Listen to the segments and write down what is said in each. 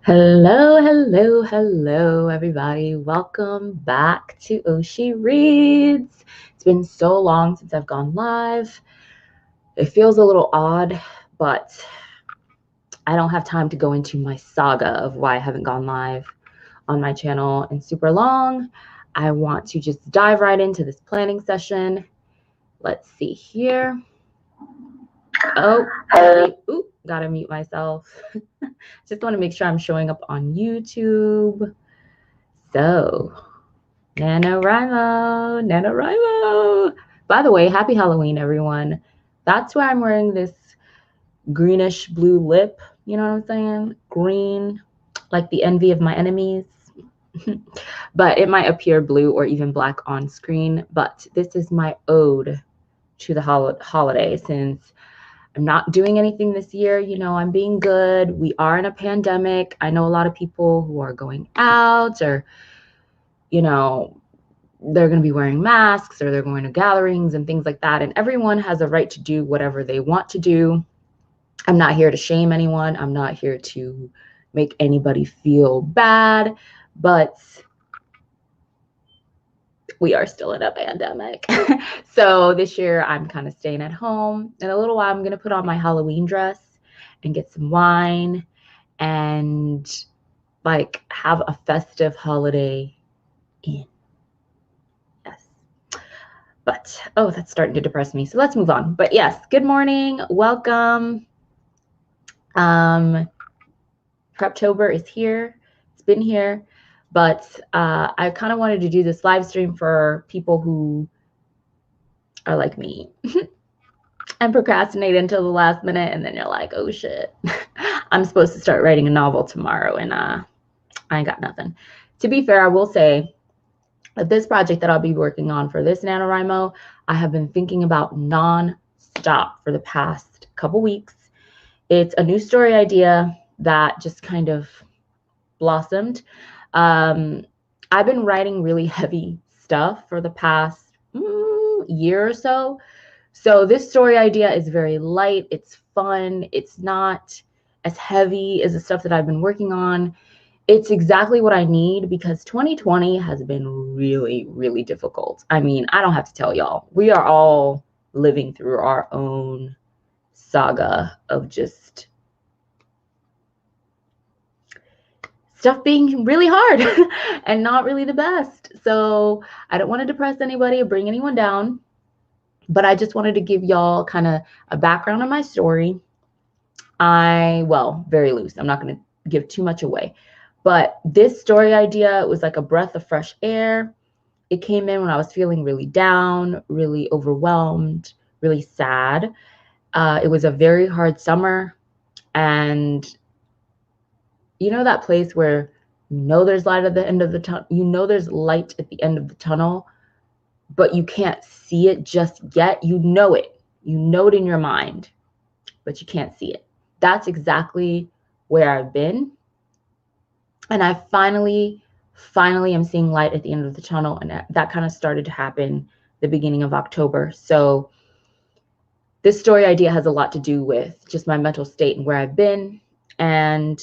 Hello, hello, hello, everybody. Welcome back to Oshi Reads. It's been so long since I've gone live. It feels a little odd, but I don't have time to go into my saga of why I haven't gone live on my channel in super long. I want to just dive right into this planning session. Let's see here. Oh, gotta mute myself. Just want to make sure I'm showing up on YouTube. So, NaNoWriMo. By the way, happy Halloween, everyone. That's why I'm wearing this greenish blue lip. You know what I'm saying? Green, like the envy of my enemies. But it might appear blue or even black on screen. But this is my ode to the holiday, since I'm not doing anything this year. You know, I'm being good. We are in a pandemic. I know a lot of people who are going out, or, you know, they're going to be wearing masks, or they're going to gatherings and things like that. And everyone has a right to do whatever they want to do. I'm not here to shame anyone. I'm not here to make anybody feel bad, but we are still in a pandemic. So this year I'm kind of staying at home. In a little while, I'm going to put on my Halloween dress and get some wine and like have a festive holiday in. Yes. But, oh, that's starting to depress me. So let's move on. But yes, good morning. Welcome. Preptober is here. It's been here. But I kind of wanted to do this live stream for people who are like me and procrastinate until the last minute. And then you're like, oh, shit. I'm supposed to start writing a novel tomorrow. And I ain't got nothing. To be fair, I will say, this project that I'll be working on for this NaNoWriMo, I have been thinking about non-stop for the past couple weeks. It's a new story idea that just kind of blossomed. I've been writing really heavy stuff for the past year or so. So this story idea is very light. It's fun. It's not as heavy as the stuff that I've been working on. It's exactly what I need, because 2020 has been really, really difficult. I mean, I don't have to tell y'all. We are all living through our own saga of just stuff being really hard and not really the best. So I don't want to depress anybody or bring anyone down, but I just wanted to give y'all kind of a background on my story. Well, very loose. I'm not going to give too much away. But this story idea was like a breath of fresh air. It came in when I was feeling really down, really overwhelmed, really sad. It was a very hard summer. And you know that place where you know there's light at the end of the tunnel? You know there's light at the end of the tunnel, but you can't see it just yet. You know it. You know it in your mind, but you can't see it. That's exactly where I've been. And I finally am seeing light at the end of the tunnel. And that kind of started to happen the beginning of October. So this story idea has a lot to do with just my mental state and where I've been. And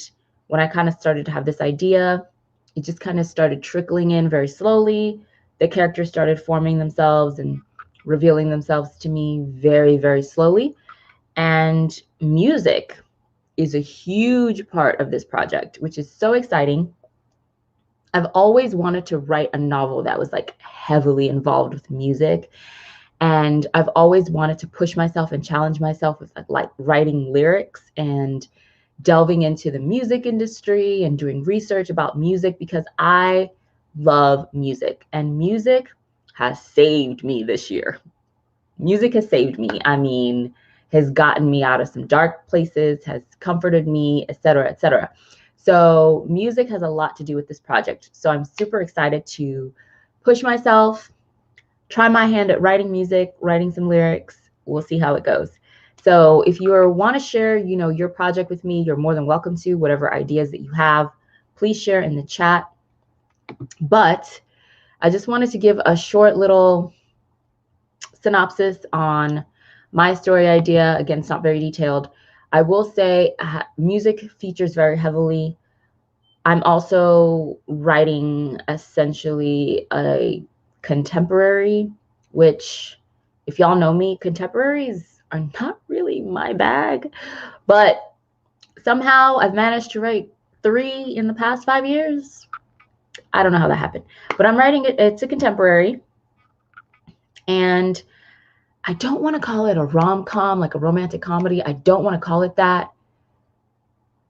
when I kind of started to have this idea, it just kind of started trickling in very slowly. The characters started forming themselves and revealing themselves to me very, very slowly. And music is a huge part of this project, which is so exciting. I've always wanted to write a novel that was like heavily involved with music. And I've always wanted to push myself and challenge myself with like writing lyrics and delving into the music industry and doing research about music, because I love music, and music has saved me this year. Music has saved me. I mean, has gotten me out of some dark places, has comforted me, etc., etc. So music has a lot to do with this project. So I'm super excited to push myself, try my hand at writing music, writing some lyrics. We'll see how it goes. So if you want to share, you know, your project with me, you're more than welcome to. Whatever ideas that you have, please share in the chat. But I just wanted to give a short little synopsis on my story idea. Again, it's not very detailed. I will say music features very heavily. I'm also writing essentially a contemporary, which, if y'all know me, contemporaries are not really my bag, but somehow I've managed to write 3 in the past 5 years. I don't know how that happened, but I'm writing it. It's a contemporary, and I don't want to call it a rom-com, like a romantic comedy. I don't want to call it that,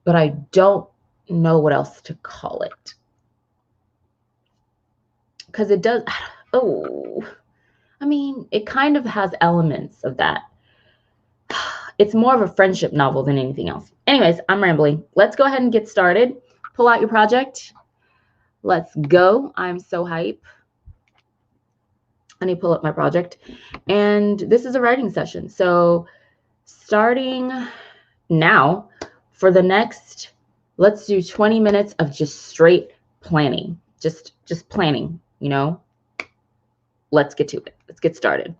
but I don't know what else to call it. Because it does, oh, I mean, it kind of has elements of that. It's more of a friendship novel than anything else. Anyways, I'm rambling. Let's go ahead and get started. Pull out your project. Let's go. I'm so hype. I need to pull up my project. And this is a writing session. So starting now, for the next, let's do 20 minutes of just straight planning. Just planning, you know. Let's get to it. Let's get started.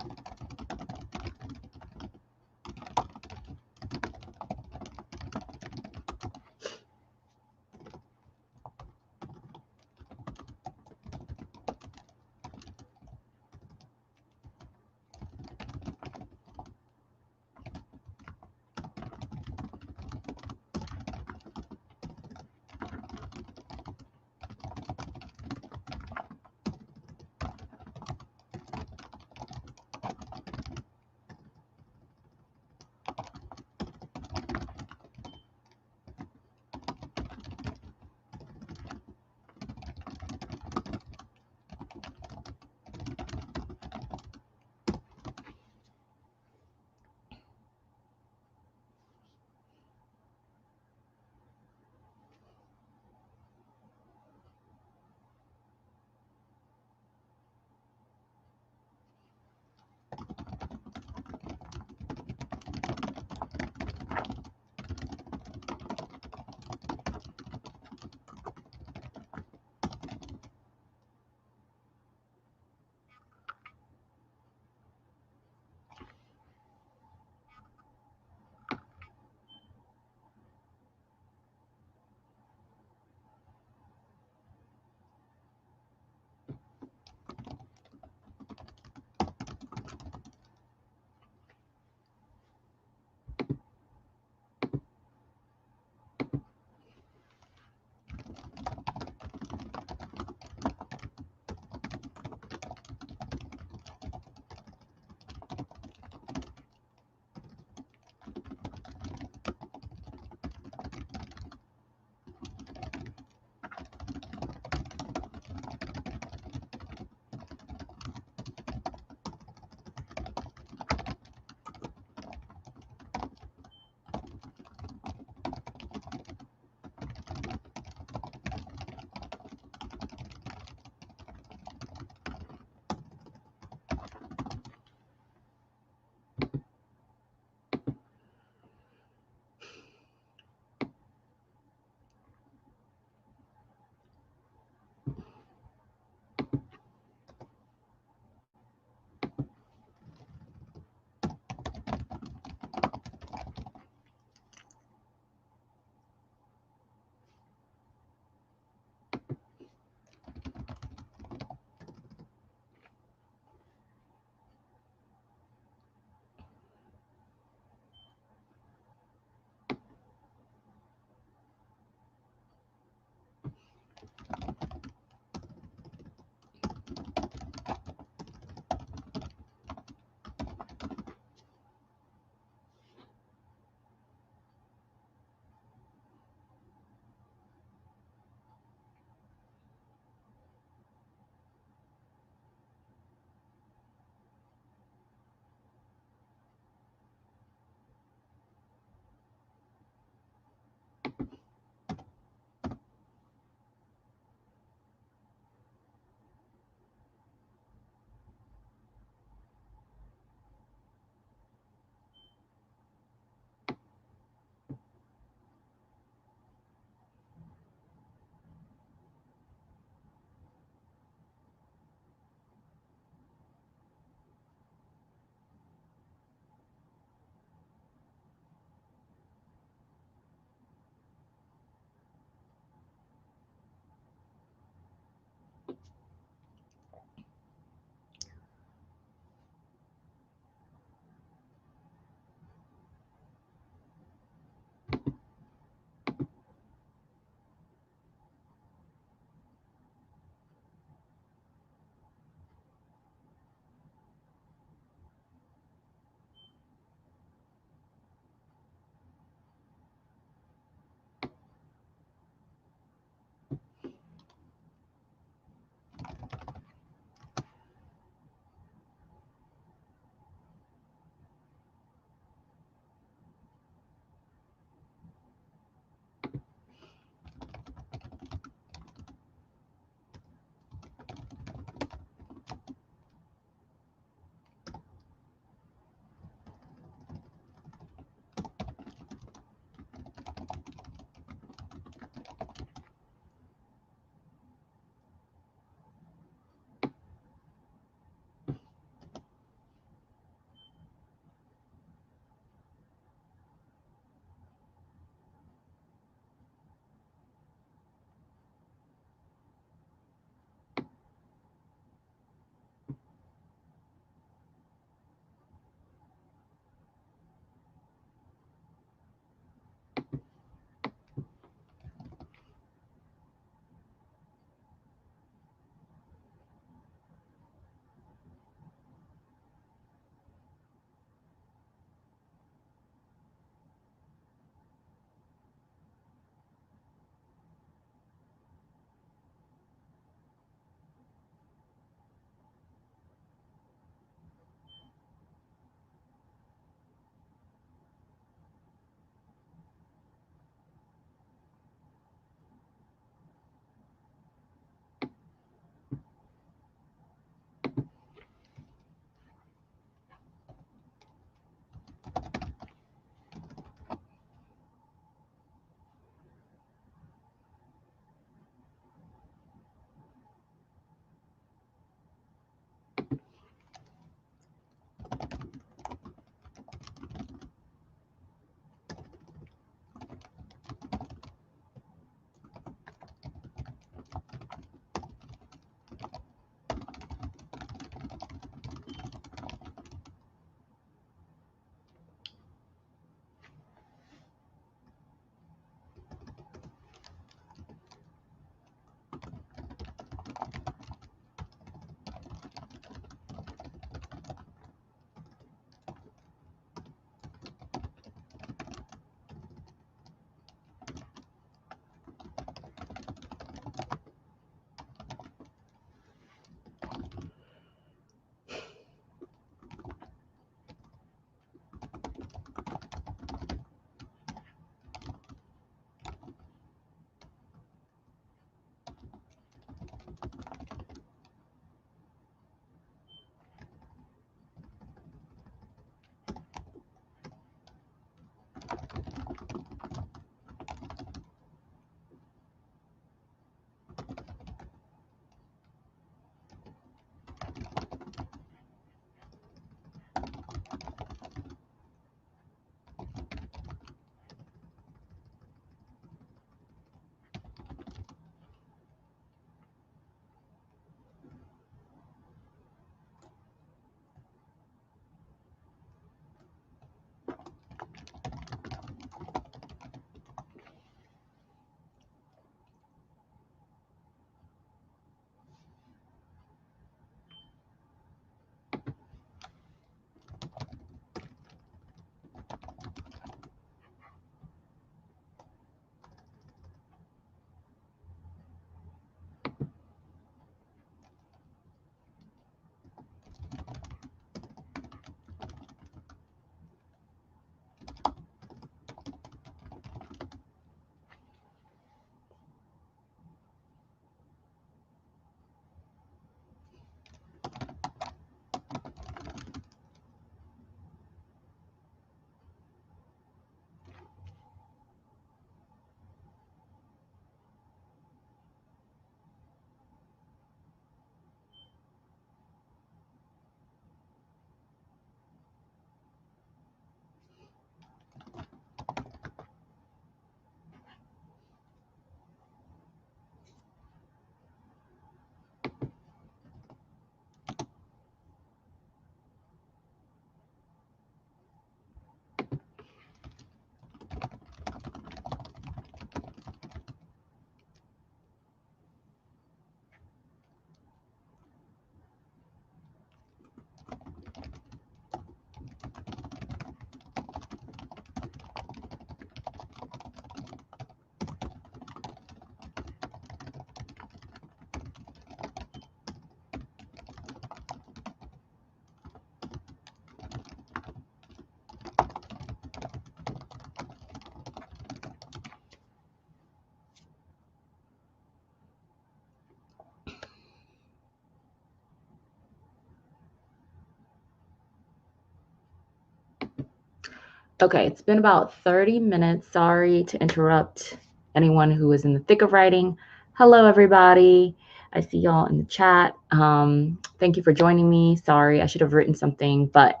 Okay, it's been about 30 minutes. Sorry to interrupt anyone who is in the thick of writing. Hello, everybody. I see y'all in the chat. Thank you for joining me. Sorry, I should have written something, but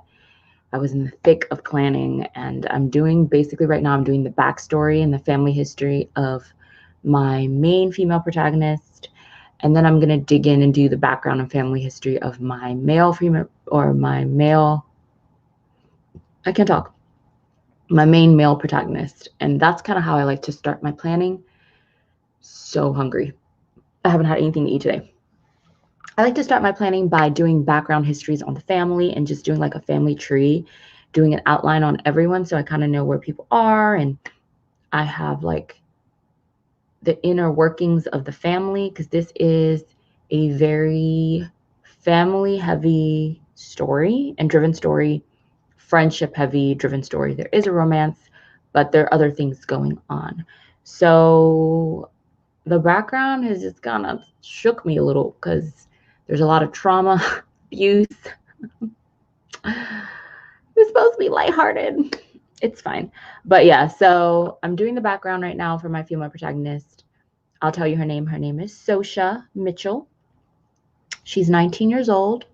I was in the thick of planning, and I'm doing basically right now, I'm doing the backstory and the family history of my main female protagonist. And then I'm going to dig in and do the background and family history of my male female, or my male, I can't talk, my main male protagonist. And that's kind of how I like to start my planning. So hungry. I haven't had anything to eat today. I like to start my planning by doing background histories on the family and just doing like a family tree, doing an outline on everyone so I kind of know where people are, and I have like the inner workings of the family, because this is a very family heavy story and driven story, friendship heavy driven story. There is a romance, but there are other things going on. So the background has just kind of shook me a little because there's a lot of trauma, abuse. It's supposed to be lighthearted. It's fine. But yeah, so I'm doing the background right now for my female protagonist. I'll tell you her name. Her name is Sosha Mitchell. She's 19 years old.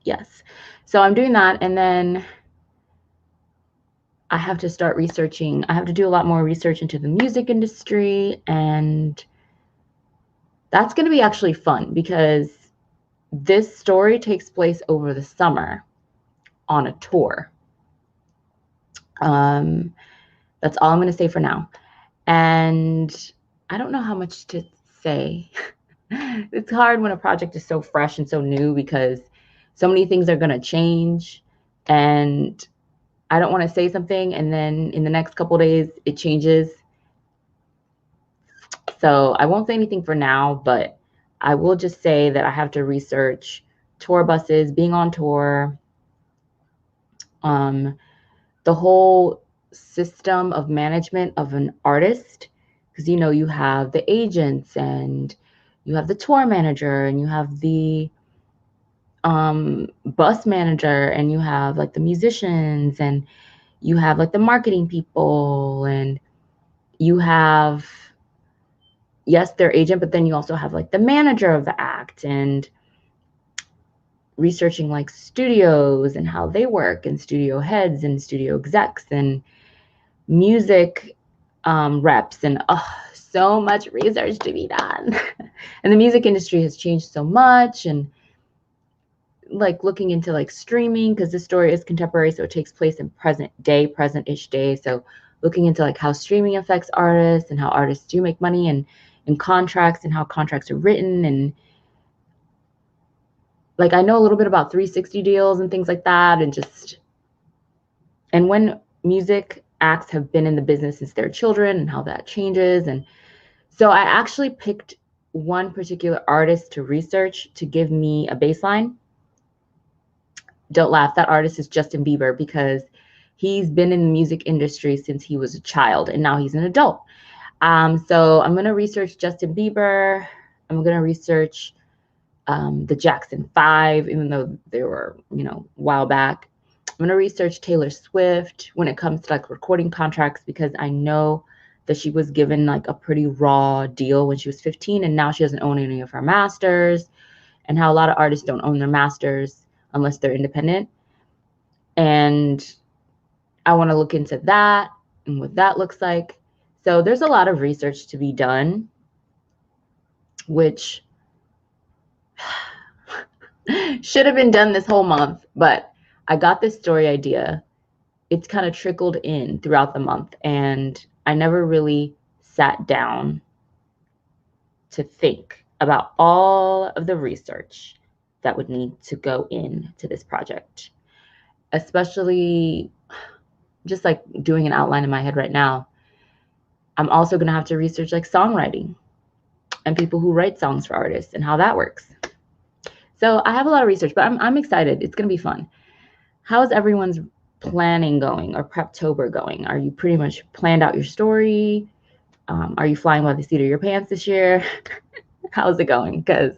Yes. So I'm doing that, and then I have to start researching. I have to do a lot more research into the music industry, and that's going to be actually fun because this story takes place over the summer on a tour. That's all I'm going to say for now. And I don't know how much to say. It's hard when a project is so fresh and so new because so many things are going to change, and I don't want to say something and then in the next couple of days it changes. So I won't say anything for now, but I will just say that I have to research tour buses, being on tour, the whole system of management of an artist, because you have the agents and you have the tour manager and you have the bus manager and you have like the musicians and you have like the marketing people and you have, yes, their agent, but then you also have like the manager of the act, and researching like studios and how they work and studio heads and studio execs and music reps, and so much research to be done. And the music industry has changed so much, and like looking into like streaming, because this story is contemporary, so it takes place in present-ish day. So looking into like how streaming affects artists and how artists do make money, and contracts and how contracts are written, and like I know a little bit about 360 deals and things like that, and when music acts have been in the business since they're children and how that changes. And so I actually picked one particular artist to research to give me a baseline. Don't laugh, that artist is Justin Bieber, because he's been in the music industry since he was a child and now he's an adult. So I'm going to research Justin Bieber. I'm going to research the Jackson 5, even though they were, a while back. I'm going to research Taylor Swift when it comes to like recording contracts, because I know that she was given like a pretty raw deal when she was 15, and now she doesn't own any of her masters, and how a lot of artists don't own their masters unless they're independent. And I want to look into that and what that looks like. So there's a lot of research to be done, which should have been done this whole month, but I got this story idea. It's kind of trickled in throughout the month, and I never really sat down to think about all of the research that would need to go into this project, especially just like doing an outline in my head right now. I'm also going to have to research like songwriting and people who write songs for artists and how that works. So I have a lot of research, but I'm excited. It's going to be fun. How is everyone's planning going, or Preptober going? Are you pretty much planned out your story? Are you flying by the seat of your pants this year? How's it going? Because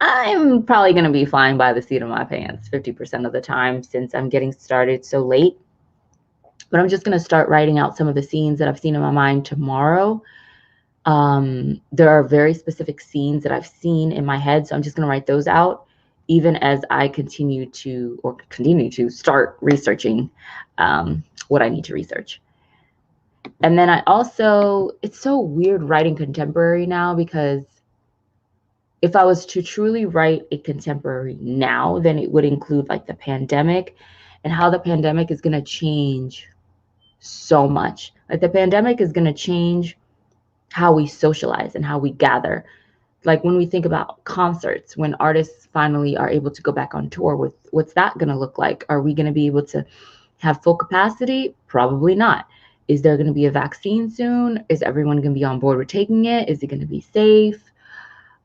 I'm probably going to be flying by the seat of my pants 50% of the time since I'm getting started so late. But I'm just going to start writing out some of the scenes that I've seen in my mind tomorrow. There are very specific scenes that I've seen in my head, so I'm just going to write those out, even as I continue to start researching what I need to research. And then it's so weird writing contemporary now, because if I was to truly write a contemporary now, then it would include like the pandemic and how the pandemic is going to change so much. Like the pandemic is going to change how we socialize and how we gather. Like when we think about concerts, when artists finally are able to go back on tour, what's that going to look like? Are we going to be able to have full capacity? Probably not. Is there going to be a vaccine soon? Is everyone going to be on board with taking it? Is it going to be safe?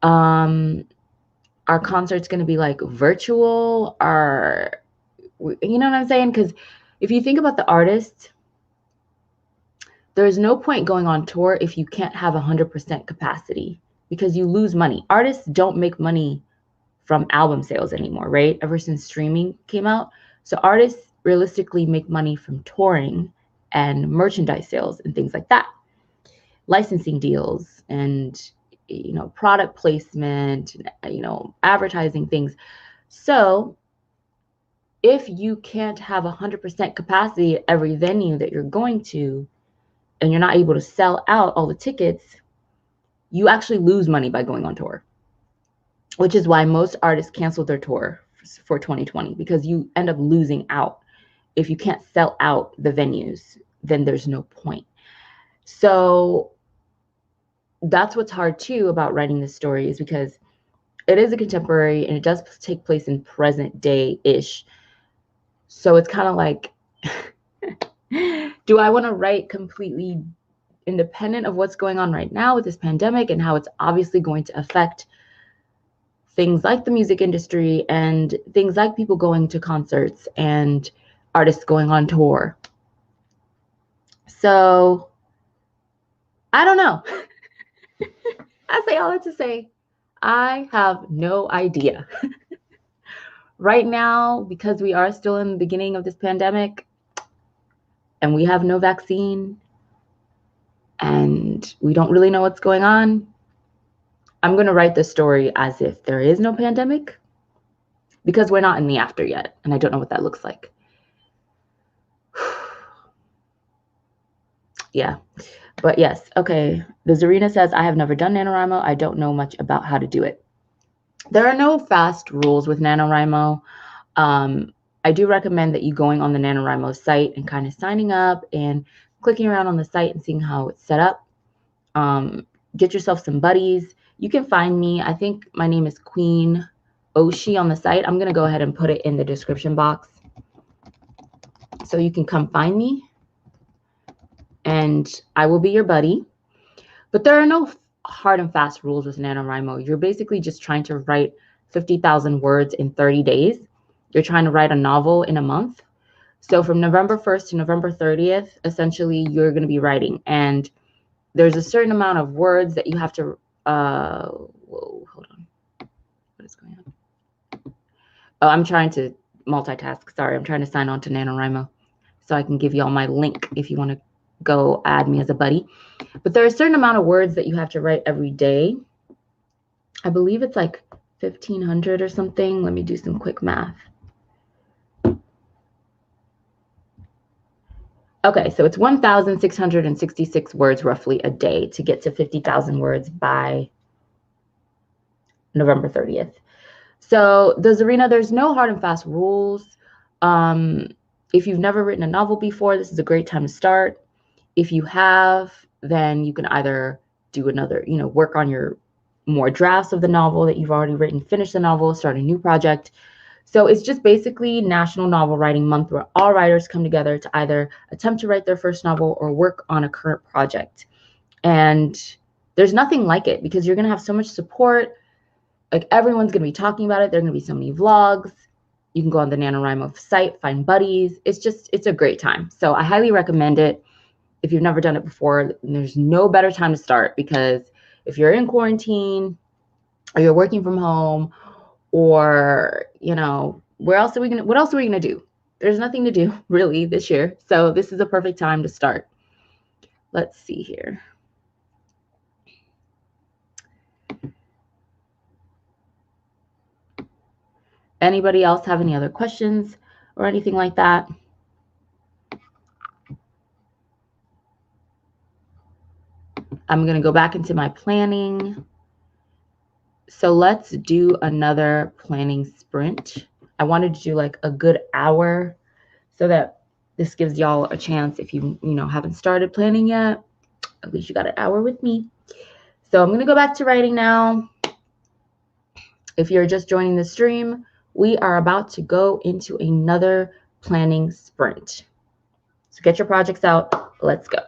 Are concerts going to be like virtual? You know what I'm saying? Because if you think about the artists, there's no point going on tour if you can't have 100% capacity, because you lose money. Artists don't make money from album sales anymore, right? Ever since streaming came out. So artists realistically make money from touring and merchandise sales and things like that. Licensing deals and, product placement, advertising things. So if you can't have 100% capacity at every venue that you're going to, and you're not able to sell out all the tickets, you actually lose money by going on tour, which is why most artists canceled their tour for 2020, because you end up losing out. If you can't sell out the venues, then there's no point. So that's what's hard too about writing this story, is because it is a contemporary and it does take place in present day-ish. So it's kind of like, do I want to write completely independent of what's going on right now with this pandemic and how it's obviously going to affect things like the music industry and things like people going to concerts and artists going on tour? So I don't know. I say all that to say, I have no idea. Right now, because we are still in the beginning of this pandemic and we have no vaccine and we don't really know what's going on, I'm going to write this story as if there is no pandemic, because we're not in the after yet, and I don't know what that looks like. Yeah. But yes, okay. The Zarina says, I have never done NaNoWriMo. I don't know much about how to do it. There are no fast rules with NaNoWriMo. I do recommend that you going on the NaNoWriMo site and kind of signing up and clicking around on the site and seeing how it's set up. Get yourself some buddies. You can find me. I think my name is Queen Oshi on the site. I'm going to go ahead and put it in the description box so you can come find me, and I will be your buddy. But there are no hard and fast rules with NaNoWriMo. You're basically just trying to write 50,000 words in 30 days. You're trying to write a novel in a month. So from November 1st to November 30th, essentially, you're going to be writing. And there's a certain amount of words that you have to, whoa, hold on. What is going on? Oh, I'm trying to multitask. Sorry, I'm trying to sign on to NaNoWriMo so I can give y'all my link if you want to go add me as a buddy. But there are a certain amount of words that you have to write every day. I believe it's like 1,500 or something. Let me do some quick math. Okay, so it's 1,666 words roughly a day to get to 50,000 words by November 30th. So the Zarina, there's no hard and fast rules. If you've never written a novel before, this is a great time to start. If you have, then you can either do another, work on your more drafts of the novel that you've already written, finish the novel, start a new project. So it's just basically National Novel Writing Month, where all writers come together to either attempt to write their first novel or work on a current project. And there's nothing like it, because you're going to have so much support. Like, everyone's going to be talking about it. There are going to be so many vlogs. You can go on the NaNoWriMo site, find buddies. It's a great time. So I highly recommend it. If you've never done it before, there's no better time to start, because if you're in quarantine or you're working from home, or, you know, what else are we gonna do? There's nothing to do really this year. So this is a perfect time to start. Let's see here. Anybody else have any other questions or anything like that? I'm going to go back into my planning. So let's do another planning sprint. I wanted to do like a good hour so that this gives y'all a chance, if you haven't started planning yet, at least you got an hour with me. So I'm going to go back to writing now. If you're just joining the stream, we are about to go into another planning sprint. So get your projects out. Let's go.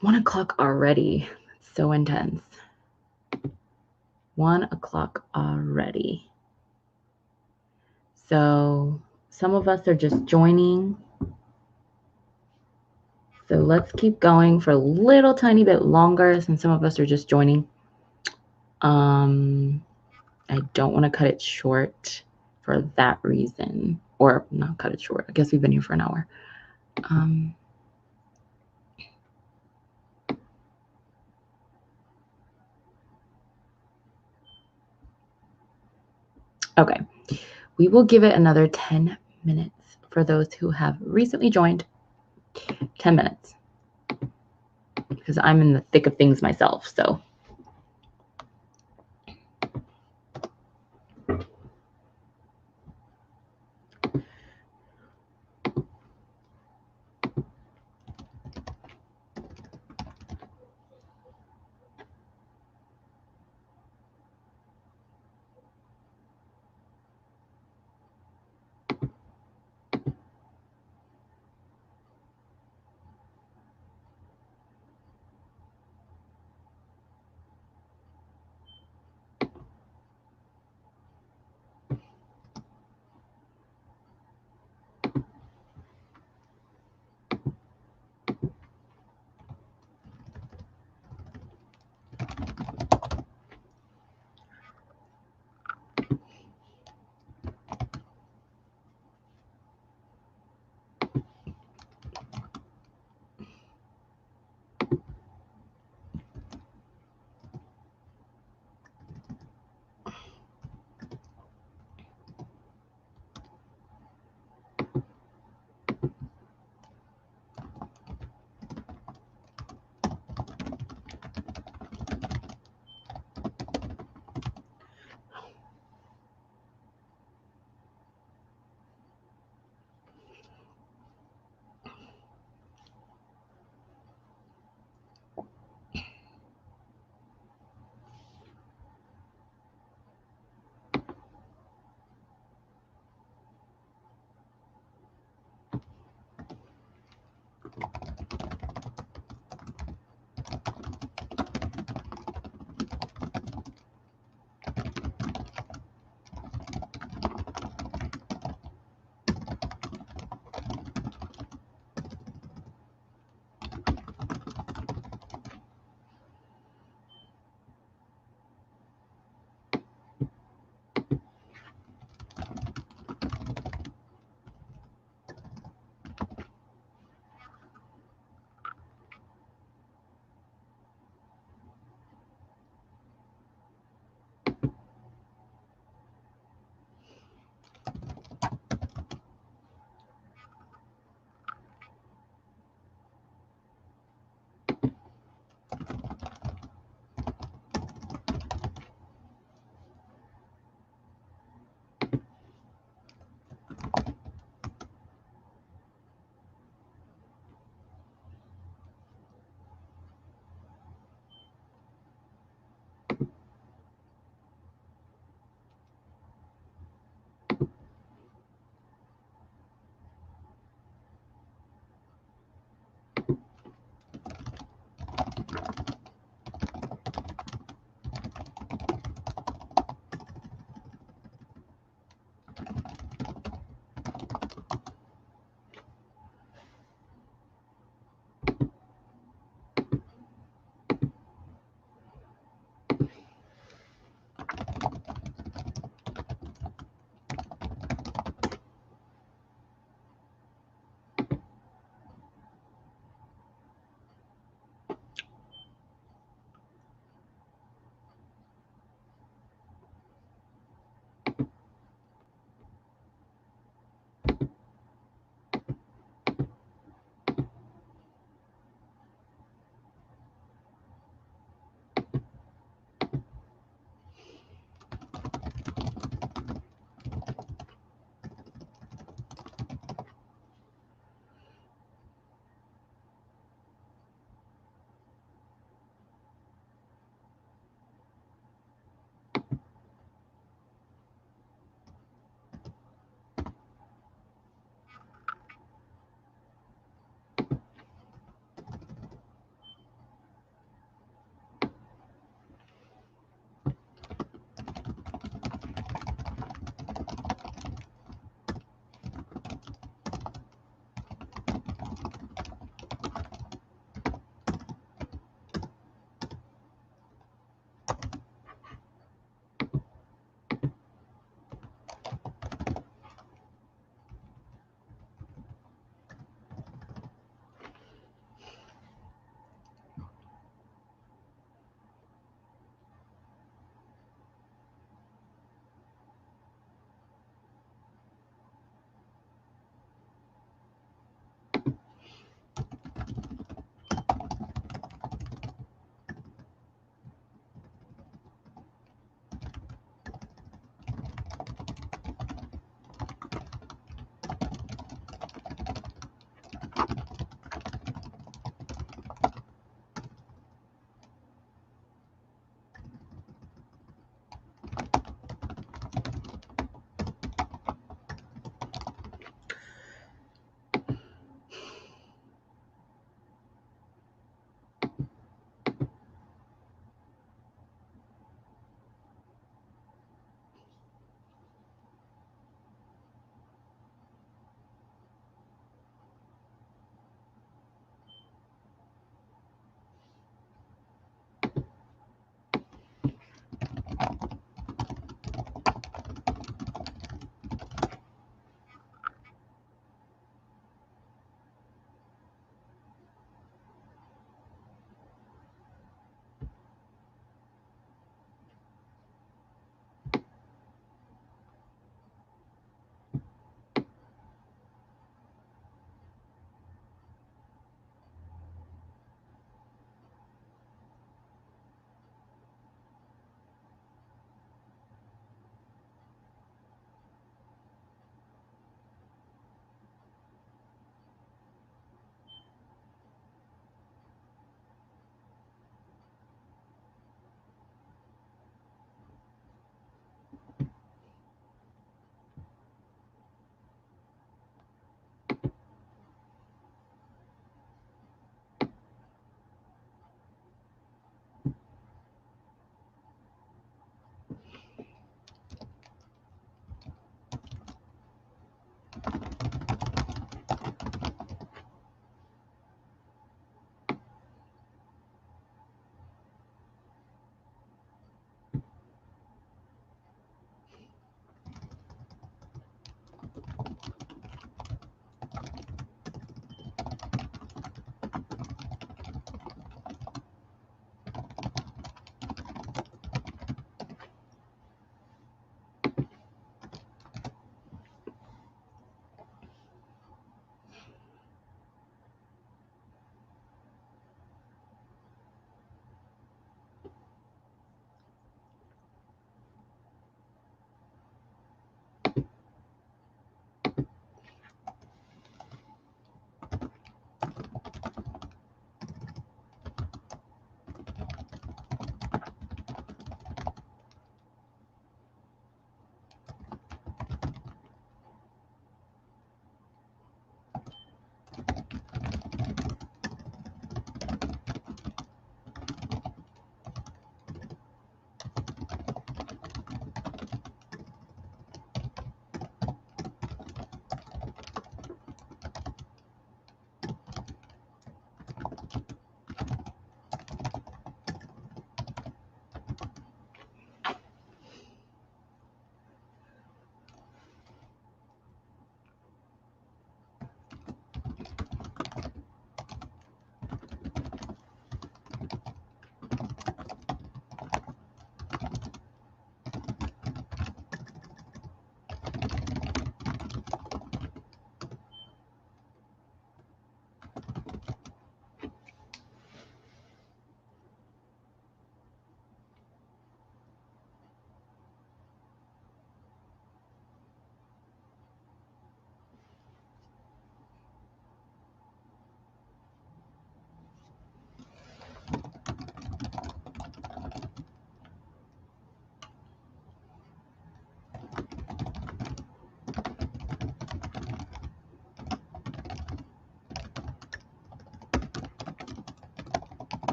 1 o'clock already. It's so intense. 1 o'clock already. So some of us are just joining. So let's keep going for a little tiny bit longer since some of us are just joining. I don't want to cut it short for that reason, or not cut it short. I guess we've been here for an hour. Okay, we will give it another 10 minutes for those who have recently joined. 10 minutes, because I'm in the thick of things myself, so.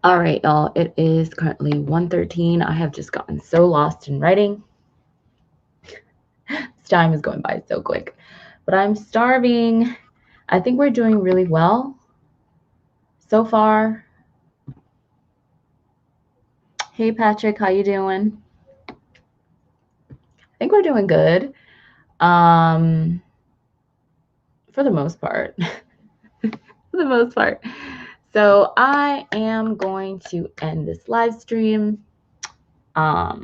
All right, y'all. It is currently 1:13. I have just gotten so lost in writing. This time is going by so quick. But I'm starving. I think we're doing really well so far. Hey, Patrick, how you doing? I think we're doing good. For the most part. For the most part. So I am going to end this live stream. I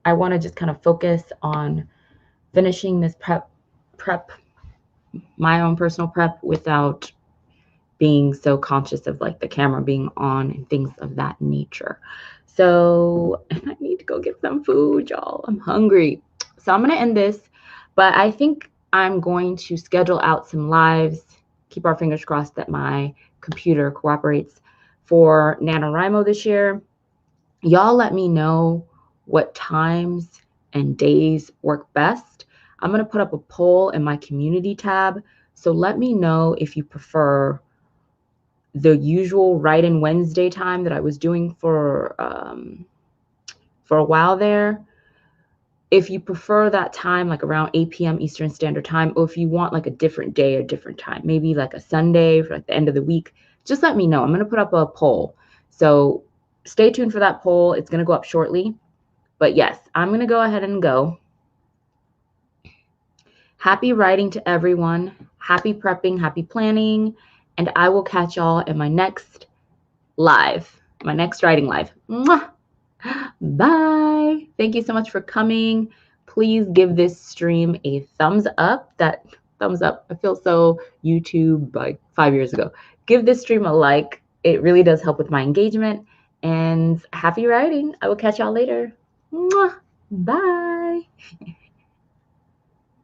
want to just kind of focus on finishing this prep, my own personal prep, without being so conscious of like the camera being on and things of that nature. So, and I need to go get some food, y'all. I'm hungry. So I'm going to end this, but I think I'm going to schedule out some lives. Keep our fingers crossed that my computer cooperates for NaNoWriMo this year. Y'all let me know what times and days work best. I'm going to put up a poll in my community tab. So let me know if you prefer the usual Write-In Wednesday time that I was doing for a while there. If you prefer that time, like around 8 p.m. Eastern Standard Time, or if you want like a different day or different time, maybe like a Sunday for like the end of the week, just let me know. I'm going to put up a poll. So stay tuned for that poll. It's going to go up shortly. But yes, I'm going to go ahead and go. Happy writing to everyone. Happy prepping, happy planning. And I will catch y'all in my next live, my next writing live. Mwah! Bye. Thank you so much for coming. Please give this stream a thumbs up. That thumbs up, I feel so YouTube like 5 years ago. Give this stream a like. It really does help with my engagement. And happy writing. I will catch y'all later. Mwah. Bye.